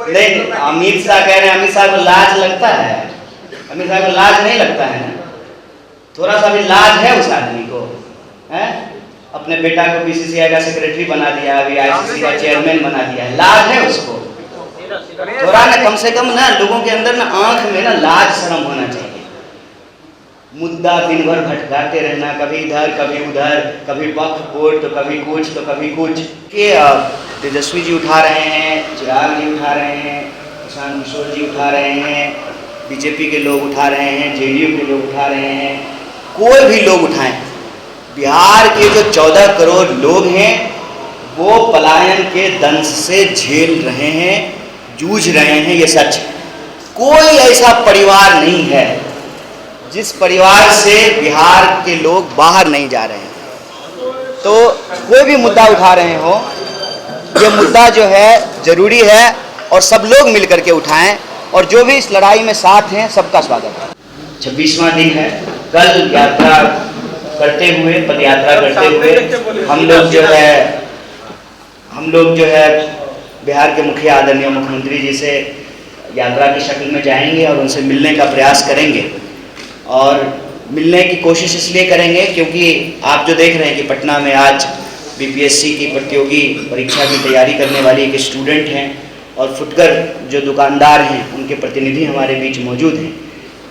नहीं, अमित शाह कह रहे हैं, अमित शाह को लाज लगता है? अमित शाह को लाज नहीं लगता है ना? थोड़ा सा भी लाज है उस आदमी को? है अपने बेटा को बीसीसीआई का सेक्रेटरी बना दिया, अभी आईसीसी का चेयरमैन बना दिया है, लाज है उसको? थोड़ा ना, कम से कम ना लोगों के अंदर ना आंख में ना लाज शर्म होना चाहिए। मुद्दा दिन भर भटकाते रहना, कभी इधर कभी उधर, कभी पक्ष वोट तो कभी कुछ तो कभी कुछ। के तेजस्वी जी उठा रहे हैं, चिराग जी उठा रहे हैं, किसान किशोर जी उठा रहे हैं, बीजेपी के लोग उठा रहे हैं, जेडीयू के लोग उठा रहे हैं, कोई भी लोग उठाएं, बिहार के जो 14 करोड़ लोग हैं वो पलायन के दंश से झेल रहे हैं, जूझ रहे हैं, ये सच है। कोई ऐसा परिवार नहीं है जिस परिवार से बिहार के लोग बाहर नहीं जा रहे हैं। तो कोई भी मुद्दा उठा रहे हो, ये मुद्दा जो है ज़रूरी है और सब लोग मिलकर के उठाएं, और जो भी इस लड़ाई में साथ हैं सबका स्वागत है। 26वां दिन है, कल यात्रा करते हुए, पद यात्रा करते हुए हम लोग जो है बिहार के मुखिया आदरणीय मुख्यमंत्री जी से यात्रा की शक्ल में जाएंगे और उनसे मिलने का प्रयास करेंगे। और मिलने की कोशिश इसलिए करेंगे क्योंकि आप जो देख रहे हैं कि पटना में आज बीपीएससी की प्रतियोगी परीक्षा की तैयारी करने वाली एक स्टूडेंट हैं और फुटकर जो दुकानदार हैं उनके प्रतिनिधि हमारे बीच मौजूद हैं।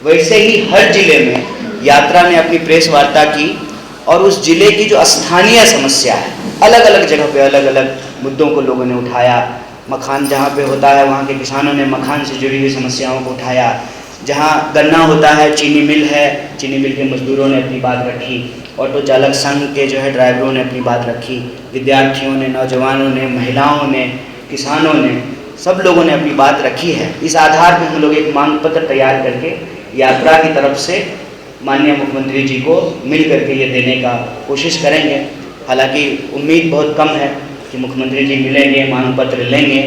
वैसे ही हर जिले में यात्रा ने अपनी प्रेस वार्ता की और उस जिले की जो स्थानीय समस्या है, अलग अलग जगह पे अलग अलग मुद्दों को लोगों ने उठाया। मखान जहाँ पे होता है वहाँ के किसानों ने मखान से जुड़ी हुई समस्याओं को उठाया। जहाँ गन्ना होता है, चीनी मिल है, चीनी मिल के मजदूरों ने अपनी बात रखी, ऑटो चालक संघ के जो है ड्राइवरों ने अपनी बात रखी, विद्यार्थियों ने, नौजवानों ने, महिलाओं ने, किसानों ने, सब लोगों ने अपनी बात रखी है। इस आधार पर हम लोग एक मांग पत्र तैयार करके यात्रा की तरफ से माननीय मुख्यमंत्री जी को मिल करके ये देने का कोशिश करेंगे। हालांकि उम्मीद बहुत कम है कि मुख्यमंत्री जी मिलेंगे, मांग पत्र लेंगे,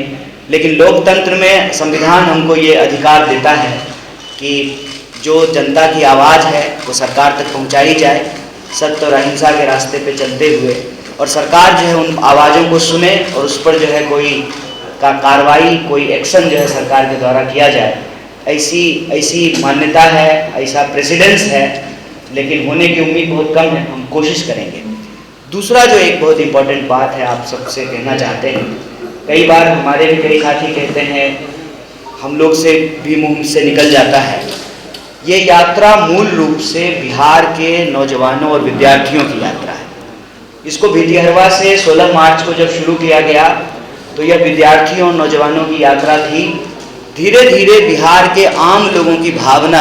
लेकिन लोकतंत्र में संविधान हमको ये अधिकार देता है कि जो जनता की आवाज़ है वो सरकार तक पहुंचाई जाए, सत्य और अहिंसा के रास्ते पे चलते हुए, और सरकार जो है उन आवाज़ों को सुने और उस पर जो है कोई कार्रवाई, कोई एक्शन जो है सरकार के द्वारा किया जाए। ऐसी मान्यता है, ऐसा प्रेसिडेंस है, लेकिन होने की उम्मीद बहुत कम है। हम कोशिश करेंगे। दूसरा जो एक बहुत इम्पोर्टेंट बात है आप सबसे कहना चाहते हैं, कई बार हमारे भी कई साथी कहते हैं, हम लोग से भी मुंह से निकल जाता है, ये यात्रा मूल रूप से बिहार के नौजवानों और विद्यार्थियों की यात्रा है। इसको भितिहरवा से 16 मार्च को जब शुरू किया गया तो यह विद्यार्थियों और नौजवानों की यात्रा थी। धीरे धीरे बिहार के आम लोगों की भावना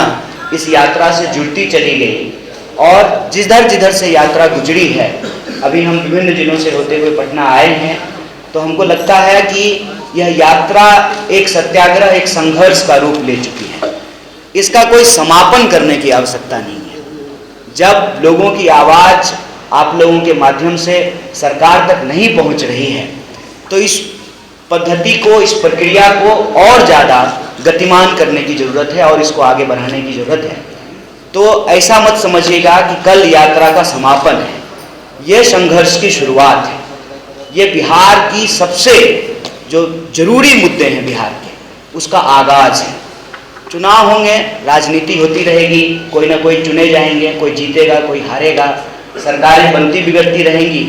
इस यात्रा से जुड़ती चली गई और जिधर से यात्रा गुजरी है, अभी हम विभिन्न जिलों से होते हुए पटना आए हैं, तो हमको लगता है कि यह यात्रा एक सत्याग्रह, एक संघर्ष का रूप ले चुकी है। इसका कोई समापन करने की आवश्यकता नहीं है। जब लोगों की आवाज़ आप लोगों के माध्यम से सरकार तक नहीं पहुंच रही है तो इस पद्धति को, इस प्रक्रिया को और ज़्यादा गतिमान करने की ज़रूरत है और इसको आगे बढ़ाने की ज़रूरत है। तो ऐसा मत समझिएगा कि कल यात्रा का समापन है, ये संघर्ष की शुरुआत है। ये बिहार की सबसे जो जरूरी मुद्दे हैं बिहार के, उसका आगाज़ है। चुनाव होंगे, राजनीति होती रहेगी, कोई ना कोई चुने जाएंगे, कोई जीतेगा, कोई हारेगा, सरकारें बनती बिगड़ती रहेंगी।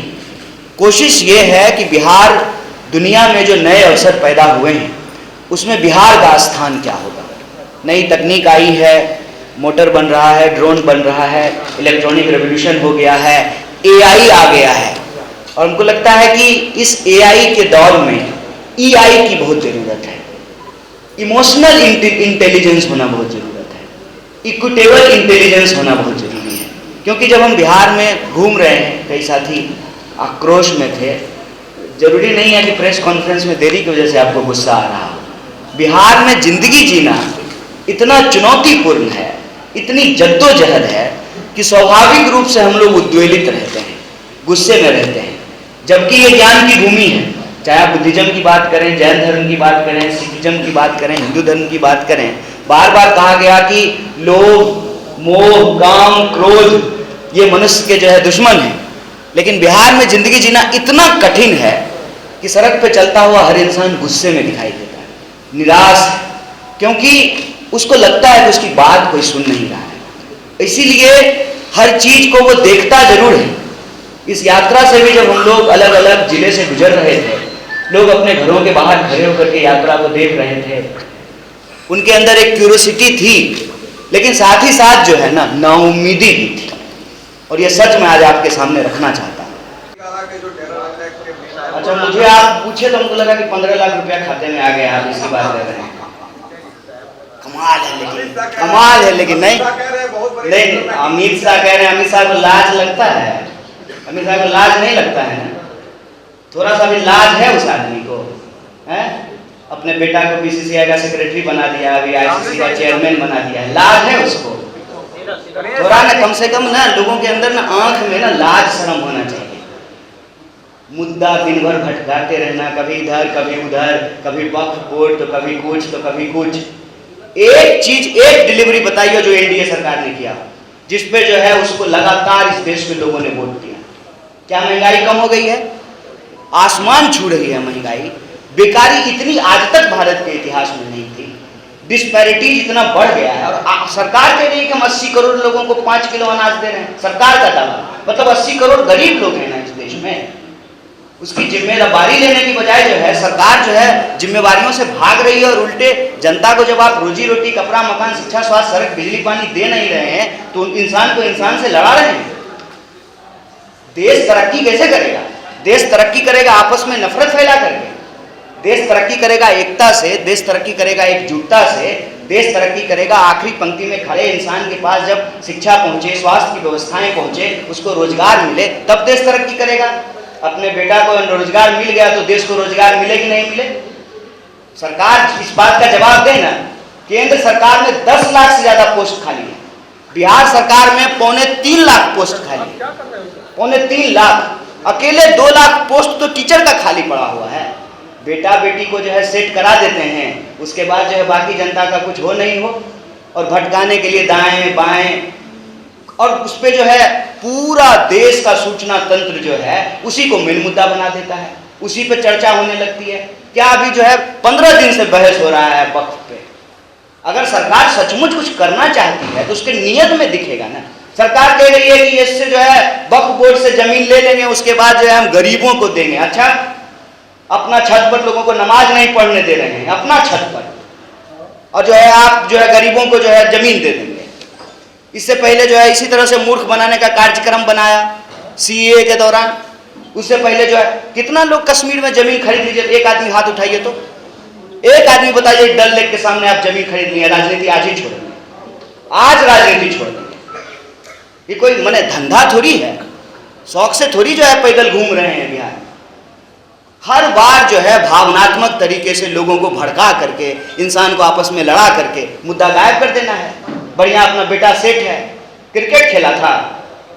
कोशिश ये है कि बिहार, दुनिया में जो नए अवसर पैदा हुए हैं उसमें बिहार का स्थान क्या होगा। नई तकनीक आई है, मोटर बन रहा है, ड्रोन बन रहा है, इलेक्ट्रॉनिक रेवोल्यूशन हो गया है, एआई आ गया है, और हमको लगता है कि इस एआई के दौर में ईआई की बहुत ज़रूरत है। इमोशनल इंटेलिजेंस होना बहुत ज़रूरत है, इक्विटेबल इंटेलिजेंस होना बहुत ज़रूरी है। क्योंकि जब हम बिहार में घूम रहे हैं, कई साथी आक्रोश में थे, जरूरी नहीं है कि प्रेस कॉन्फ्रेंस में देरी की वजह से आपको गुस्सा आ रहा हो। बिहार में जिंदगी जीना इतना चुनौतीपूर्ण है, इतनी जद्दोजहद है कि स्वाभाविक रूप से हम लोग उद्वेलित रहते हैं, गुस्से में रहते हैं, जबकि ये ज्ञान की भूमि है। चाहे आप बुद्धिज्म की बात करें, जैन धर्म की बात करें, सिखिज्म की बात करें, हिंदू धर्म की बात करें, बार बार कहा गया कि लोभ, मोह, काम, क्रोध ये मनुष्य के जो है दुश्मन है। लेकिन बिहार में जिंदगी जीना इतना कठिन है कि सड़क पे चलता हुआ हर इंसान गुस्से में दिखाई देता है। निराश है, क्योंकि उसको लगता है कि उसकी बात कोई सुन नहीं रहा है। इसीलिए हर चीज को वो देखता जरूर है। इस यात्रा से भी जब हम लोग अलग अलग जिले से गुजर रहे थे, लोग अपने घरों के बाहर खड़े होकर के यात्रा को देख रहे थे, उनके अंदर एक क्यूरियोसिटी थी, लेकिन साथ ही साथ जो है ना नाउम्मीदी भी थी। और ये सच मैं आज आपके सामने रखना चाहता हूँ। अच्छा, मुझे आप पूछे तो हमको लगा कि 15 लाख रुपया खाते में आ गया, आप इसी बात कर रहे हैं। कमाल है लेकिन नहीं, अमित शाह कह रहे हैं, अमित शाह को लाज लगता है? अमित शाह को लाज नहीं लगता है ना? थोड़ा सा भी लाज है उस आदमी को? है अपने बेटा को बीसीसीआई का सेक्रेटरी बना दिया, अभी आईसीसी का चेयरमैन बना दिया, लाज है उसको? थोड़ा ना कम से कम ना लोगों के अंदर ना आंख में ना लाज शर्म होना चाहिए। मुद्दा दिन भर भटकाते रहना, कभी इधर कभी उधर, कभी वक्फ बोर्ड तो कभी कुछ तो कभी कुछ। एक चीज, एक डिलीवरी बताइए जो एनडीए सरकार ने किया, जिसपे जो है उसको लगातार इस देश के लोगों ने वोट दिया। क्या महंगाई कम हो गई है? आसमान छू रही है महंगाई। बेकारी इतनी आज तक भारत के इतिहास में नहीं थी। डिस्पैरिटीज इतना बढ़ गया है। और सरकार कह रही है कि हम 80 करोड़ लोगों को 5 किलो अनाज दे रहे हैं। सरकार का दावा, मतलब 80 करोड़ गरीब लोग हैं ना इस देश में। उसकी जिम्मेदारी लेने की बजाय जो है सरकार जो है जिम्मेवारियों से भाग रही है, और उल्टे जनता को जब आप रोजी रोटी, कपड़ा, मकान, शिक्षा, स्वास्थ्य, सड़क, बिजली, पानी दे नहीं रहे हैं तो इंसान को इंसान से लड़ा रहे हैं। देश तरक्की कैसे करेगा? देश तरक्की करेगा आपस में नफरत फैला करके। देश तरक्की करेगा एकता से, देश तरक्की करेगा एकजुटता से, देश तरक्की करेगा आखिरी पंक्ति में खड़े इंसान के पास जब शिक्षा पहुंचे, स्वास्थ्य की व्यवस्थाएं पहुंचे, उसको रोजगार मिले, तब देश तरक्की करेगा। अपने बेटा को रोजगार मिल गया तो देश को रोजगार मिले कि नहीं मिले? सरकार इस बात का जवाब दे ना। केंद्र सरकार में 10 लाख से ज्यादा पोस्ट खाली है, बिहार सरकार में 2.25 लाख पोस्ट खाली है। 2.25 लाख, अकेले 2 लाख पोस्ट तो टीचर का खाली पड़ा हुआ है। बेटा बेटी को जो है सेट करा देते हैं, उसके बाद जो है बाकी जनता का कुछ हो नहीं हो, और भटकाने के लिए दाएं बाएं, और उस पर जो है पूरा देश का सूचना तंत्र जो है उसी को मेन मुद्दा बना देता है, उसी पे चर्चा होने लगती है। क्या अभी जो है 15 दिन से बहस हो रहा है वक्फ पे। अगर सरकार सचमुच कुछ करना चाहती है तो उसके नियत में दिखेगा ना। सरकार कह रही है कि इससे जो है वक्फ बोर्ड से जमीन ले लेंगे, उसके बाद जो है हम गरीबों को देंगे। अच्छा, अपना छत पर लोगों को नमाज नहीं पढ़ने दे रहे हैं, अपना छत पर, और जो है आप जो है गरीबों को जो है जमीन दे देंगे। इससे पहले जो है इसी तरह से मूर्ख बनाने का कार्यक्रम बनाया सीएए के दौरान। उससे पहले जो है कितना लोग कश्मीर में जमीन खरीद लीजिए, एक आदमी हाथ उठाइए तो एक आदमी बताइए डल लेक के सामने आप जमीन खरीद लिए। राजनीति आज ही छोड़ देंगे, आज राजनीति छोड़ देंगे। ये कोई मने धंधा थोड़ी है, शौक से थोड़ी जो है पैदल घूम रहे हैं बिहार। हर बार जो है भावनात्मक तरीके से लोगों को भड़का करके, इंसान को आपस में लड़ा करके मुद्दा गायब कर देना है। बढ़िया अपना बेटा सेठ है, क्रिकेट खेला था,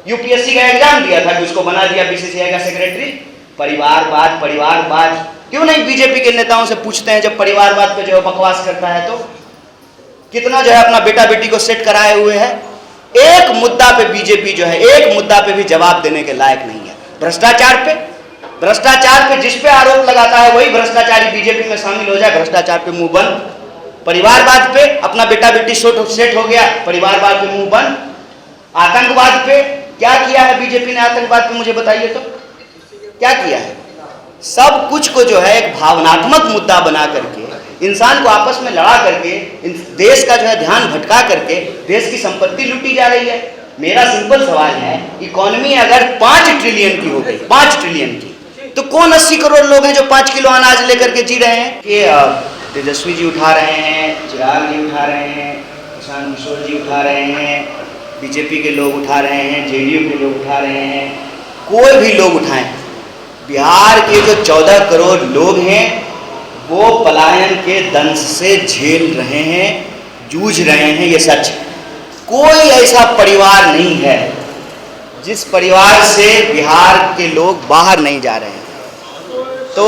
यूपीएससी का एग्जाम दिया था कि उसको बना दिया बीसीसीआई का सेक्रेटरी। परिवारवाद, परिवारवाद क्यों नहीं बीजेपी के नेताओं से पूछते हैं जब परिवारवाद पे जो बकवास करता है तो? कितना जो है अपना बेटा बेटी को सेट कराए हुए है। एक मुद्दा पे बीजेपी जो है एक मुद्दा पे भी जवाब देने के लायक नहीं है। भ्रष्टाचार पे जिस पे आरोप लगाता है वही भ्रष्टाचारी बीजेपी में शामिल हो जाए, भ्रष्टाचार पे मुंह बंद। परिवारवाद पे अपना बेटा बेटी सेट हो गया, परिवारवाद पे मुंह बंद। आतंकवाद पे क्या किया है बीजेपी ने? आतंकवाद पे मुझे बताइए तो क्या किया है? सब कुछ को जो है एक भावनात्मक मुद्दा बना करके, इंसान को आपस में लड़ा करके, देश का जो है ध्यान भटका करके देश की संपत्ति लूटी जा रही है। मेरा सिंपल सवाल है, इकोनॉमी अगर 5 ट्रिलियन की हो गई, 5 ट्रिलियन की, तो कौन 80 करोड़ लोग हैं जो 5 किलो अनाज लेकर के जी रहे हैं? ये तेजस्वी जी उठा रहे हैं, चिराग जी उठा रहे हैं, प्रशांत किशोर जी उठा रहे हैं, बीजेपी के लोग उठा रहे हैं, जेडीयू के लोग उठा रहे हैं, कोई भी लोग उठाएं, बिहार के जो 14 करोड़ लोग हैं वो पलायन के दंश से झेल रहे हैं, जूझ रहे हैं। ये सच है। कोई ऐसा परिवार नहीं है जिस परिवार से बिहार के लोग बाहर नहीं जा रहे हैं। तो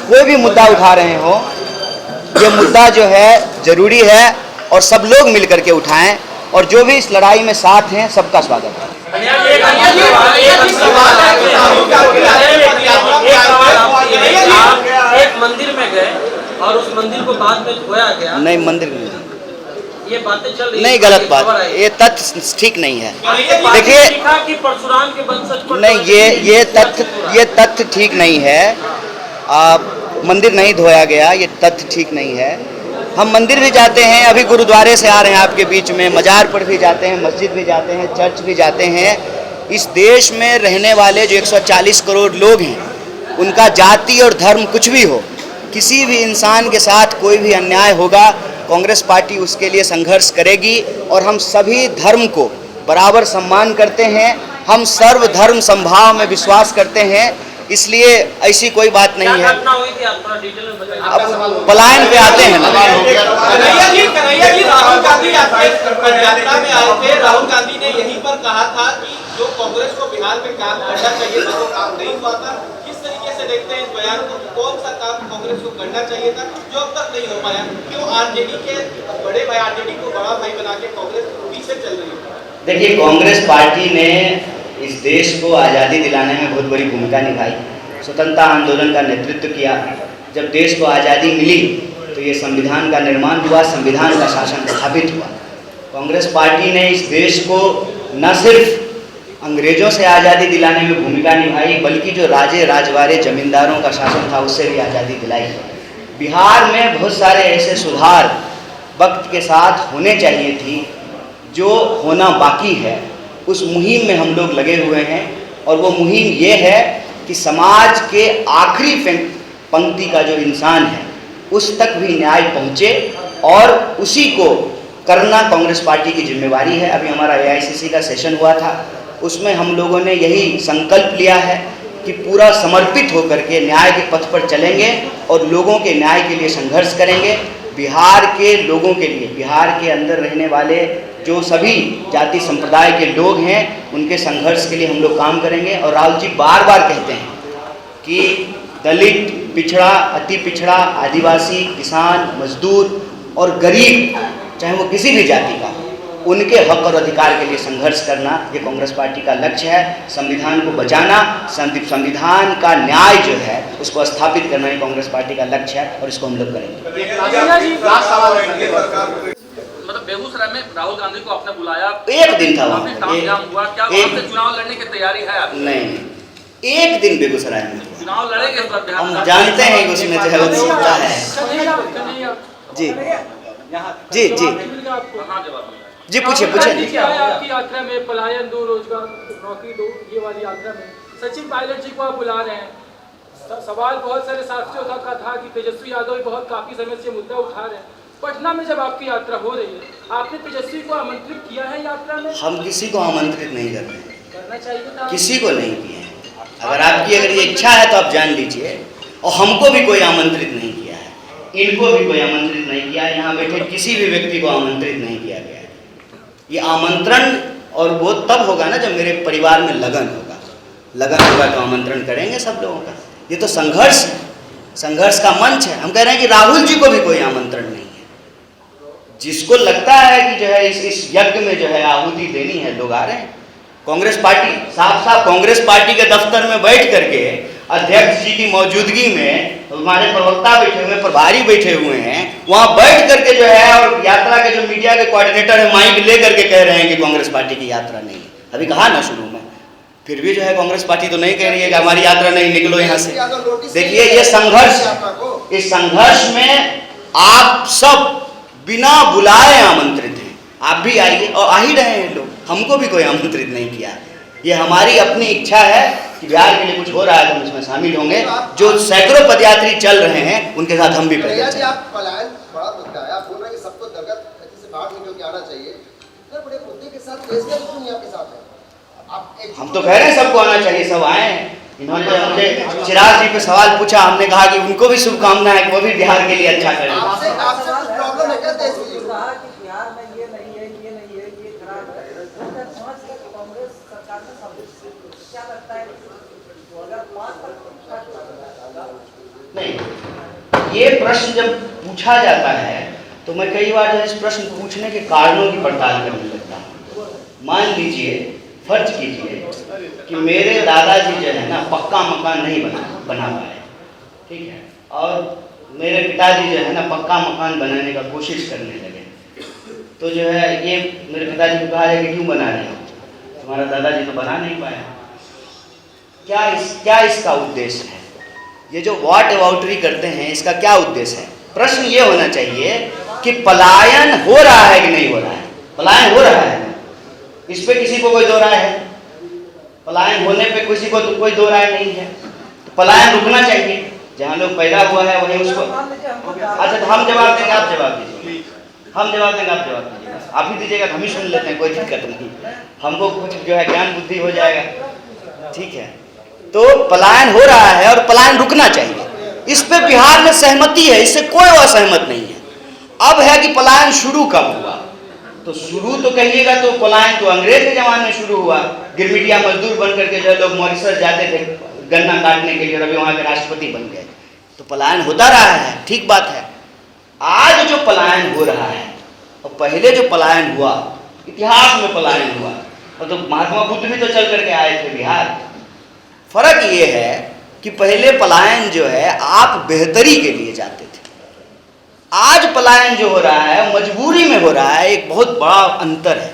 कोई भी मुद्दा उठा रहे हो, ये मुद्दा जो है जरूरी है और सब लोग मिलकर के उठाएं, और जो भी इस लड़ाई में साथ हैं सबका स्वागत है। एक मंदिर में गए और उस मंदिर को बाद में धोया गया। नहीं, मंदिर नहीं, ये बातें चल रही नहीं, गलत बात, ये तथ्य ठीक नहीं है। देखिए कि परशुराम के वंशज पर नहीं, ये तथ्य ठीक नहीं है। मंदिर नहीं धोया गया, ये तथ्य ठीक नहीं है। हम मंदिर भी जाते हैं, अभी गुरुद्वारे से आ रहे हैं आपके बीच में, मजार पर भी जाते हैं, मस्जिद भी जाते हैं, चर्च भी जाते हैं। इस देश में रहने वाले जो 140 करोड़ लोग हैं, उनका जाति और धर्म कुछ भी हो, किसी भी इंसान के साथ कोई भी अन्याय होगा, कांग्रेस पार्टी उसके लिए संघर्ष करेगी। और हम सभी धर्म को बराबर सम्मान करते हैं, हम सर्वधर्म समभाव में विश्वास करते हैं, इसलिए ऐसी कोई बात नहीं है। अब पलायन पे आते हैं ना। कन्हैया जी राहुल गांधी आपके यात्रा में आए थे, राहुल गांधी ने यहीं पर कहा था कि जो कांग्रेस को बिहार में काम करना चाहिए था वो काम नहीं हुआ था। किस तरीके से देखते हैं इस बयान को, कौन सा काम कांग्रेस को करना चाहिए था जो अब तक नहीं हो पाया? क्यों आरजेडी के बड़े भाई, आरजेडी को बड़ा भाई बना के कांग्रेस पीछे चल रही है? देखिए, कांग्रेस पार्टी ने इस देश को आज़ादी दिलाने में बहुत बड़ी भूमिका निभाई, स्वतंत्रता आंदोलन का नेतृत्व किया। जब देश को आज़ादी मिली तो ये संविधान का निर्माण हुआ, संविधान का शासन स्थापित हुआ। कांग्रेस पार्टी ने इस देश को न सिर्फ अंग्रेजों से आज़ादी दिलाने में भूमिका निभाई, बल्कि जो राजे राजवाड़े जमींदारों का शासन था उससे भी आज़ादी दिलाई। बिहार में बहुत सारे ऐसे सुधार वक्त के साथ होने चाहिए थी जो होना बाकी है। उस मुहिम में हम लोग लगे हुए हैं, और वो मुहिम ये है कि समाज के आखिरी पंक्ति का जो इंसान है उस तक भी न्याय पहुँचे, और उसी को करना कांग्रेस पार्टी की जिम्मेवारी है। अभी हमारा AICC का सेशन हुआ था, उसमें हम लोगों ने यही संकल्प लिया है कि पूरा समर्पित होकर के न्याय के पथ पर चलेंगे और लोगों के न्याय के लिए संघर्ष करेंगे। बिहार के लोगों के लिए, बिहार के अंदर रहने वाले जो सभी जाति संप्रदाय के लोग हैं, उनके संघर्ष के लिए हम लोग काम करेंगे। और राहुल जी बार बार कहते हैं कि दलित, पिछड़ा, अति पिछड़ा, आदिवासी, किसान, मजदूर और गरीब, चाहे वो किसी भी जाति का, उनके हक और अधिकार के लिए संघर्ष करना ये कांग्रेस पार्टी का लक्ष्य है। संविधान को बचाना, संविधान का न्याय जो है उसको स्थापित करना ही कांग्रेस पार्टी का लक्ष्य है, और इसको हम लोग करेंगे। मतलब बेगूसराय में राहुल गांधी को आपने बुलाया, एक दिन था वहाँ, हुआ क्या वहाँ से चुनाव लड़ने की तैयारी है आपकी? नहीं, एक दिन बेगूसराय में चुनाव लड़ेंगे, हम जानते हैं कि उसमें जो है उत्सुकता है। जी जी जी जी, पूछिए पूछिए। आपकी यात्रा में पलायन दो, रोजगार नौकरी दो, ये वाली यात्रा में सचिन पायलट जी को आप बुला रहे हैं। सवाल बहुत सारे साथियों का था कि तेजस्वी यादव भी बहुत काफी समय से मुद्दा उठा रहे हैं। पटना में जब आपकी यात्रा हो रही है, आपने तेजस्वी को आमंत्रित किया है यात्रा में? हम किसी को आमंत्रित नहीं कर रहे हैं, करना चाहिए था, किसी को नहीं किया है। अगर ये इच्छा है तो आप जान लीजिए। और हमको भी कोई आमंत्रित नहीं किया है, इनको भी कोई आमंत्रित नहीं किया, यहाँ बैठे किसी भी व्यक्ति को आमंत्रित नहीं किया गया है। ये आमंत्रण और वो तब होगा ना जब मेरे परिवार में लगन होगा। लगन होगा तो आमंत्रण करेंगे सब लोगों का। ये तो संघर्ष है, संघर्ष का मंच है। हम कह रहे हैं कि राहुल जी को भी कोई आमंत्रण नहीं है। जिसको लगता है कि जो है इस यज्ञ में जो है आहुति देनी है, लोग आ रहे हैं। कांग्रेस पार्टी साफ कांग्रेस पार्टी के दफ्तर में बैठ करके अध्यक्ष जी की मौजूदगी में हमारे प्रवक्ता बैठे हुए, प्रभारी बैठे हुए हैं, वहाँ बैठ करके जो है, और यात्रा के जो मीडिया के कोऑर्डिनेटर है माइक ले करके कह रहे हैं कि कांग्रेस पार्टी की यात्रा नहीं है। अभी कहा ना शुरू में, फिर भी जो है कांग्रेस पार्टी तो नहीं कह रही है कि हमारी यात्रा नहीं, निकलो यहाँ से। देखिए ये संघर्ष, इस संघर्ष में आप सब बिना बुलाए आमंत्रित हैं। आप भी आइए, और आ ही रहे हैं लोग, हमको भी कोई आमंत्रित नहीं किया। ये हमारी अपनी इच्छा है कि बिहार के लिए कुछ हो रहा है तो हम इसमें शामिल होंगे। जो सैकड़ों पदयात्री चल रहे हैं उनके साथ हम भी जी, आप पलायन बड़ा मुद्दा है, आप बोल रहे हैं कि सबको दरगत से बाहर निकल के आना चाहिए। बड़े मुद्दे के साथ केजरीवाल क्यों आपके साथ है? हम तो कह रहे हैं सबको आना चाहिए, सब आए हैं। इन्होंने मुझे चिराग जी पे सवाल पूछा, हमने कहा कि उनको भी शुभकामनाएं है कि वो भी बिहार के लिए अच्छा करें। प्रॉब्लम है क्या देश में? बिहार में ये नहीं है, ये नहीं है, ये खराब है। कांग्रेस सरकार में क्या लगता है, नहीं, ये प्रश्न जब पूछा जाता है तो मैं कई बार इस प्रश्न पूछने के कारणों की पड़ताल करने लगता हूँ। मान लीजिए, फर्ज कीजिए कि मेरे दादाजी जो है ना पक्का मकान नहीं बना पाए, ठीक है, और मेरे पिताजी जो है ना पक्का मकान बनाने का कोशिश करने लगे। तो जो है ये मेरे पिताजी को कहा जाए कि क्यों बना रहे हो, तुम्हारा दादाजी तो बना नहीं पाया। क्या इसका उद्देश्य है? ये जो वॉट अबाउटरी करते हैं इसका क्या उद्देश्य है? प्रश्न ये होना चाहिए कि पलायन हो रहा है कि नहीं हो रहा है। पलायन हो रहा है, इस पे किसी को कोई दो राय है? पलायन होने पे किसी को तो कोई दो राय नहीं है। तो पलायन रुकना चाहिए, जहाँ लोग पैदा हुआ है वहीं उसको। अच्छा तो हम जवाब देंगे, आप जवाब दीजिए। हम जवाब देंगे, आप जवाब दीजिएगा। आप ही दीजिएगा, हम ही सुन लेते हैं, कोई दिक्कत नहीं। हमको कुछ जो है ज्ञान बुद्धि हो जाएगा, ठीक है। तो पलायन हो रहा है और पलायन रुकना चाहिए, इस पे बिहार में सहमति है, इससे कोई असहमत नहीं है। अब है कि पलायन शुरू कब हुआ? तो शुरू तो कहिएगा तो पलायन तो अंग्रेज के जमाने में शुरू हुआ। गिरमिटिया मजदूर बन करके जो लोग मॉरिशस जाते थे गन्ना काटने के लिए, और अभी वहाँ के राष्ट्रपति बन गए। तो पलायन होता रहा है, ठीक बात है। आज जो पलायन हो रहा है और पहले जो पलायन हुआ, इतिहास में पलायन हुआ, और तो महात्मा बुद्ध भी तो चल करके आए थे बिहार। फर्क ये है कि पहले पलायन जो है आप बेहतरी के लिए जाते थे, आज पलायन जो हो रहा है मजबूरी में हो रहा है। एक बहुत बड़ा अंतर है,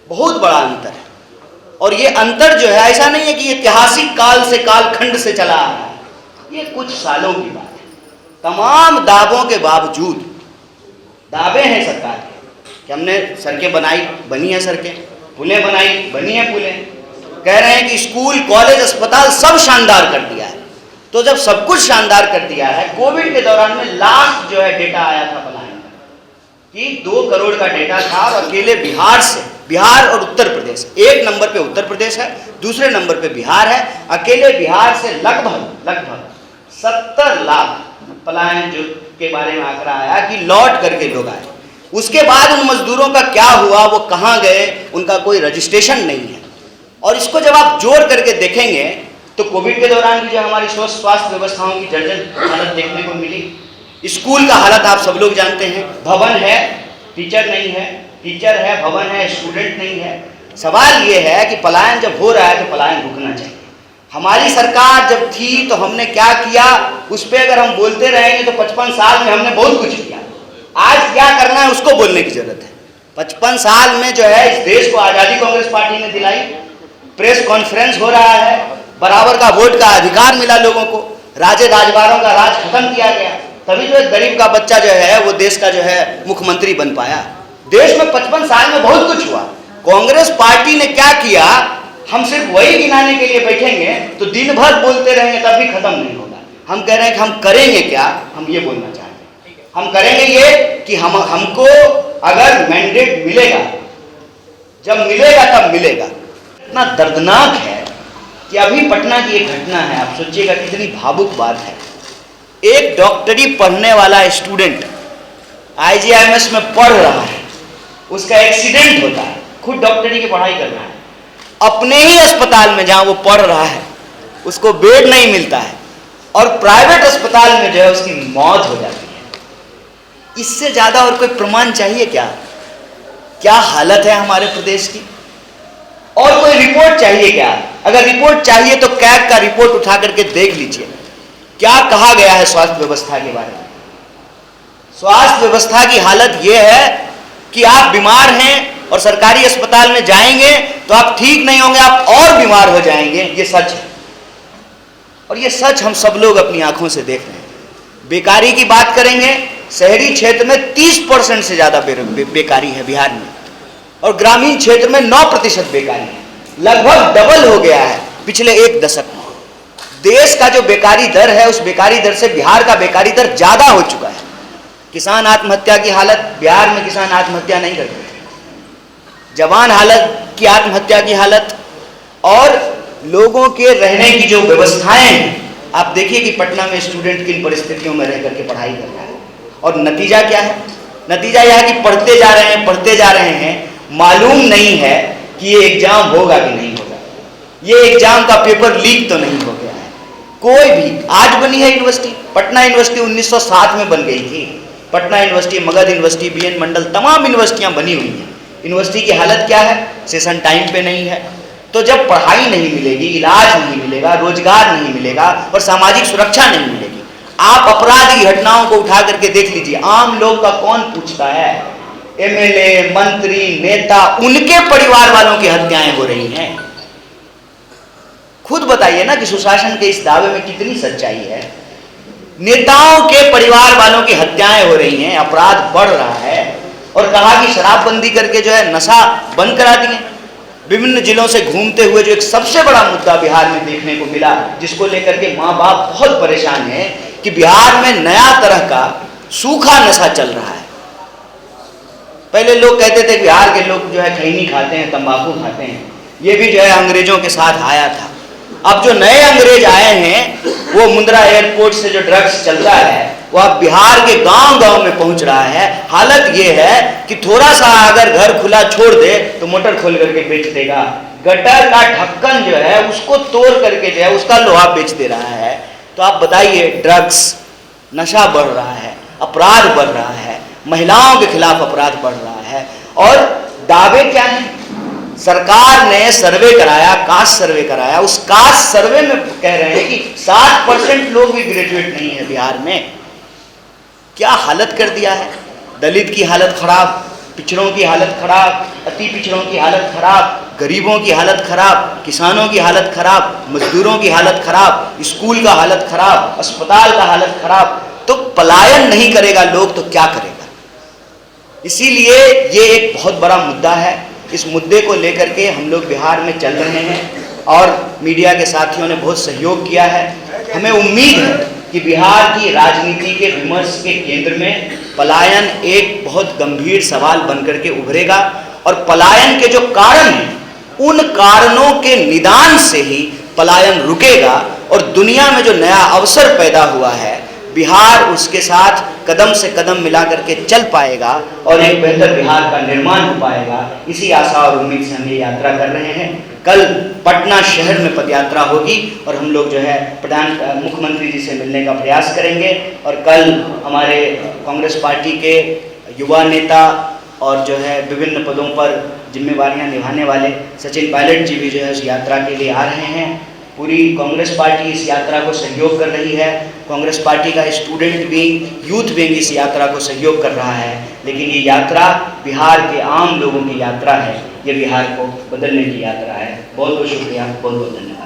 बहुत बड़ा अंतर है। और ये अंतर जो है ऐसा नहीं है कि ऐतिहासिक काल से कालखंड से चला आ रहा है, ये कुछ सालों की बात है। तमाम दावों के बावजूद, दावे हैं सरकार के कि हमने सड़कें बनाई, बनी है सड़कें, पुलें बनाई, बनी है पुलें, कह रहे हैं कि स्कूल कॉलेज अस्पताल सब शानदार कर दिया है। तो जब सब कुछ शानदार कर दिया है, कोविड के दौरान में लास्ट जो है डेटा आया था पलायन कि 2 करोड़ का डेटा था, और अकेले बिहार से, बिहार और उत्तर प्रदेश, एक नंबर पे उत्तर प्रदेश है, दूसरे नंबर पे बिहार है। अकेले बिहार से लगभग 70 लाख पलायन जो के बारे में आंकड़ा आया कि लौट करके लोग आए। उसके बाद उन मजदूरों का क्या हुआ, वो कहाँ गए, उनका कोई रजिस्ट्रेशन नहीं है। और इसको जब आप जोड़ करके देखेंगे तो कोविड के दौरान भी जो हमारी स्वास्थ्य व्यवस्थाओं की जर्जर हालत देखने को मिली। स्कूल का हालत आप सब लोग जानते हैं, भवन है, टीचर नहीं है, टीचर है, भवन है, स्टूडेंट नहीं है। सवाल ये है कि पलायन जब हो रहा है तो पलायन रुकना चाहिए। हमारी सरकार जब थी तो हमने क्या किया, उस पर अगर हम बोलते रहेंगे तो 55 साल में हमने बहुत कुछ किया। आज क्या करना है उसको बोलने की जरूरत है। 55 साल में जो है इस देश को आज़ादी कांग्रेस पार्टी ने दिलाई, प्रेस कॉन्फ्रेंस हो रहा है, बराबर का वोट का अधिकार मिला लोगों को, राजे राजवारों का राज खत्म किया गया, तभी तो एक गरीब का बच्चा जो है वो देश का जो है मुख्यमंत्री बन पाया। देश में 55 साल में बहुत कुछ हुआ। कांग्रेस पार्टी ने क्या किया, हम सिर्फ वही गिनाने के लिए बैठेंगे तो दिन भर बोलते रहेंगे तब भी खत्म नहीं होगा। हम कह रहे हैं कि हम करेंगे क्या, हम ये बोलना चाहते हैं। हम करेंगे ये कि हमको अगर मैंडेट मिलेगा, जब मिलेगा तब मिलेगा। इतना दर्दनाक है कि अभी पटना की एक घटना है, आप सोचिएगा कितनी भावुक बात है। एक डॉक्टरी पढ़ने वाला स्टूडेंट IGIMS में पढ़ रहा है, उसका एक्सीडेंट होता है, खुद डॉक्टरी की पढ़ाई कर रहा है, अपने ही अस्पताल में जहाँ वो पढ़ रहा है उसको बेड नहीं मिलता है, और प्राइवेट अस्पताल में जो है उसकी मौत हो जाती है। इससे ज़्यादा और कोई प्रमाण चाहिए क्या? क्या हालत है हमारे प्रदेश की? और कोई रिपोर्ट चाहिए क्या? अगर रिपोर्ट चाहिए तो कैग का रिपोर्ट उठा करके देख लीजिए, क्या कहा गया है स्वास्थ्य व्यवस्था के बारे में। स्वास्थ्य व्यवस्था की हालत यह है कि आप बीमार हैं और सरकारी अस्पताल में जाएंगे तो आप ठीक नहीं होंगे, आप और बीमार हो जाएंगे। ये सच है, और ये सच हम सब लोग अपनी आंखों से देख रहे हैं। बेकारी की बात करेंगे, शहरी क्षेत्र में 30% से ज़्यादा बेकारी है बिहार में, और ग्रामीण क्षेत्र में 9% बेकारी है। लगभग डबल हो गया है पिछले 1 दशक में। देश का जो बेकारी दर है, उस बेकारी दर से बिहार का बेकारी दर ज़्यादा हो चुका है। किसान आत्महत्या की हालत, बिहार में किसान आत्महत्या नहीं करते थे। जवान हालत की आत्महत्या की हालत, और लोगों के रहने की जो व्यवस्थाएं हैं, आप देखिए कि पटना में स्टूडेंट किन परिस्थितियों में रह करके पढ़ाई कर रहा है, और नतीजा क्या है? नतीजा यह है कि पढ़ते जा रहे हैं, मालूम नहीं है कि ये एग्जाम होगा कि नहीं होगा, ये एग्जाम का पेपर लीक तो नहीं हो गया है। कोई भी, आज बनी है यूनिवर्सिटी, पटना यूनिवर्सिटी 1907 में बन गई थी। Patna university, Magadh university, BN मंडल, तमाम यूनिवर्सिटियां बनी हुई हैं। यूनिवर्सिटी की हालत क्या है? सेशन टाइम पे नहीं है। तो जब पढ़ाई नहीं मिलेगी, इलाज नहीं मिलेगा, रोजगार नहीं मिलेगा और सामाजिक सुरक्षा नहीं मिलेगी, आप अपराध की घटनाओं को उठा करके देख लीजिए, आम लोग का कौन पूछता है? एमएलए, मंत्री, नेता, उनके परिवार वालों की हत्याएं हो रही हैं। खुद बताइए ना कि सुशासन के इस दावे में कितनी सच्चाई है। नेताओं के परिवार वालों की हत्याएं हो रही हैं, अपराध बढ़ रहा है। और कहा कि शराबबंदी करके जो है नशा बंद करा दिए। विभिन्न जिलों से घूमते हुए जो एक सबसे बड़ा मुद्दा बिहार में देखने को मिला, जिसको लेकर के माँ बाप बहुत परेशान हैं, कि बिहार में नया तरह का सूखा नशा चल रहा है। पहले लोग कहते थे बिहार के लोग जो है खैनी खाते हैं, तंबाकू खाते हैं, ये भी जो है अंग्रेजों के साथ आया था। अब जो नए अंग्रेज आए हैं, वो मुंद्रा एयरपोर्ट से जो ड्रग्स चलता है वो अब बिहार के गांव-गांव में पहुंच रहा है। हालत ये है कि थोड़ा सा अगर घर खुला छोड़ दे तो मोटर खोल करके बेच देगा। गटर का ढक्कन जो है उसको तोड़ करके जो है उसका लोहा बेच दे रहा है। तो आप बताइए, ड्रग्स, नशा बढ़ रहा है, अपराध बढ़ रहा है, महिलाओं के खिलाफ अपराध बढ़ रहा है। और दावे क्या हैं? सरकार ने सर्वे कराया, कास्ट सर्वे कराया, उस कास्ट सर्वे में कह रहे हैं कि 60% लोग भी ग्रेजुएट नहीं है बिहार में। क्या हालत कर दिया है? दलित की हालत खराब, पिछड़ों की हालत खराब, अति पिछड़ों की हालत खराब, गरीबों की हालत खराब, किसानों की हालत खराब, मजदूरों की हालत खराब, स्कूल का हालत खराब, अस्पताल का हालत खराब। तो पलायन नहीं करेगा लोग तो क्या करेगा? इसीलिए ये एक बहुत बड़ा मुद्दा है। इस मुद्दे को लेकर के हम लोग बिहार में चल रहे हैं और मीडिया के साथियों ने बहुत सहयोग किया है। हमें उम्मीद है कि बिहार की राजनीति के विमर्श के केंद्र में पलायन एक बहुत गंभीर सवाल बनकर के उभरेगा। और पलायन के जो कारण हैं, उन कारणों के निदान से ही पलायन रुकेगा और दुनिया में जो नया अवसर पैदा हुआ है, बिहार उसके साथ कदम से कदम मिला करके चल पाएगा और एक बेहतर बिहार का निर्माण हो पाएगा। इसी आशा और उम्मीद से हम ये यात्रा कर रहे हैं। कल पटना शहर में पदयात्रा होगी और हम लोग जो है मुख्यमंत्री जी से मिलने का प्रयास करेंगे। और कल हमारे कांग्रेस पार्टी के युवा नेता और जो है विभिन्न पदों पर जिम्मेवारियां निभाने वाले सचिन पायलट जी भी जो है इस यात्रा के लिए आ रहे हैं। पूरी कांग्रेस पार्टी इस यात्रा को सहयोग कर रही है। कांग्रेस पार्टी का स्टूडेंट विंग, यूथ विंग इस यात्रा को सहयोग कर रहा है। लेकिन ये यात्रा बिहार के आम लोगों की यात्रा है, ये बिहार को बदलने की यात्रा है। बहुत बहुत शुक्रिया, बहुत बहुत धन्यवाद।